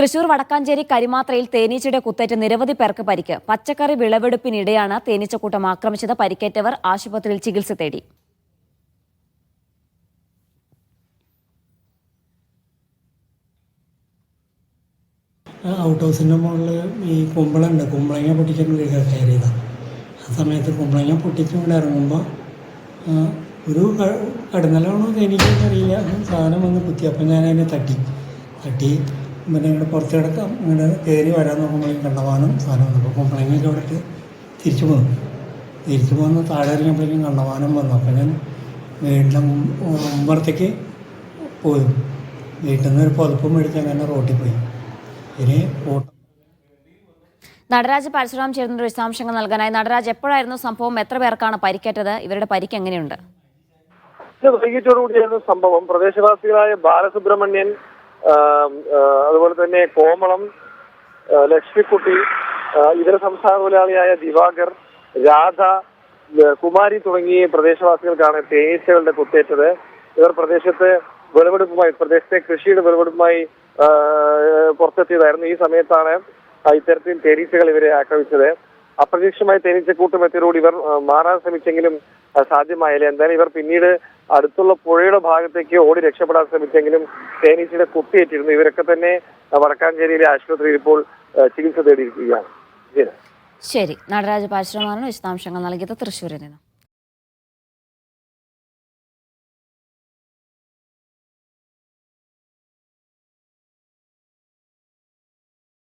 തൃശൂർ വടക്കാഞ്ചേരി കരിമാത്രയിൽ തേനീച്ചയുടെ കുത്തേറ്റ് നിരവധി പേർക്ക് പരിക്ക്. പച്ചക്കറി വിളവെടുപ്പിനിടെയാണ് തേനീച്ചക്കൂട്ടം ആക്രമിച്ചത്. പരിക്കേറ്റവർ ആശുപത്രിയിൽ ചികിത്സ തേടി. ഔട്ട് ഹൗസിൻ്റെ മുകളിൽ ഈ കുമ്പളുണ്ട്, കുമ്പളങ്ങ പൊട്ടിക്കാൻ വേണ്ടി കയറിയതാണ്. ആ സമയത്ത് കുമ്പളങ്ങ പൊട്ടിച്ചുകൊണ്ട് ഇറങ്ങുമ്പോൾ ഒരു കടന്നലാണോ എനിക്കറിയില്ല, സാധനം വന്ന് കുത്തി. അപ്പം ഞാൻ അതിനെ തട്ടി പിന്നെ ഇങ്ങനെ പുറത്ത് കിടക്കാം, ഇങ്ങനെ കയറി വരാൻ നോക്കുമ്പോഴേക്കും കണ്ടമാനം സാധനം വന്നു. അപ്പോൾ കുമ്പളങ്ങയൊക്കെ അവിടെ ഇട്ട് തിരിച്ചു പോകുന്ന താഴെ ഇറങ്ങിയപ്പോഴേക്കും കണ്ടമാനം വന്നു. അപ്പം ഞാൻ വീടിൻ്റെ മുമ്പുറത്തേക്ക് പോയി. വീട്ടിൽ നിന്ന് ഒരു പുതപ്പ് മേടിച്ച് അങ്ങനെ റോട്ടിൽ പോയി. നടരാജ് പരശുറാം ചേരുന്ന വിശദാംശങ്ങൾ നൽകാനായി. നടരാജ്, എപ്പോഴായിരുന്നു സംഭവം? എത്ര പേർക്കാണ് പരിക്കേറ്റത്? ഇവരുടെ പരിക്ക് എങ്ങനെയുണ്ട്? വൈകിട്ടോടുകൂടിയായിരുന്നു സംഭവം. പ്രദേശവാസികളായ ബാലസുബ്രഹ്മണ്യൻ, അതുപോലെ തന്നെ കോമളം, ലക്ഷ്മിക്കുട്ടി, ഇതര സംസ്ഥാന തൊഴിലാളിയായ ദിവാകർ, രാധ, കുമാരി തുടങ്ങിയ പ്രദേശവാസികൾക്കാണ് തേനീച്ചകളുടെ കുത്തേറ്റത്. ഇവർ പ്രദേശത്തെ കൃഷിയുടെ വിളവെടുപ്പുമായി പുറത്തെത്തിയതായിരുന്നു. ഈ സമയത്താണ് ഇത്തരത്തിൽ തേനീച്ചകൾ ഇവരെ ആക്രമിച്ചത്. അപ്രതീക്ഷിതമായി തേനീച്ചക്കൂട്ടം എത്തിയതോടെ ഇവർ മാറാൻ ശ്രമിച്ചെങ്കിലും സാധ്യമായില്ല. എന്തായാലും ഇവർ പിന്നീട് അടുത്തുള്ള പുഴയുടെ ഭാഗത്തേക്ക് ഓടി രക്ഷപ്പെടാൻ ശ്രമിച്ചെങ്കിലും തേനീച്ചയുടെ കുത്തിയേറ്റിരുന്നു. ഇവരൊക്കെ തന്നെ വടക്കാഞ്ചേരിയിലെ ആശുപത്രിയിൽ ഇപ്പോൾ ചികിത്സ തേടിയിരിക്കുകയാണ്. ശരി, നടരാജ് പരശുറാമാണ് വിശദാംശങ്ങൾ നൽകിയത് തൃശ്ശൂരിൽ നിന്ന്.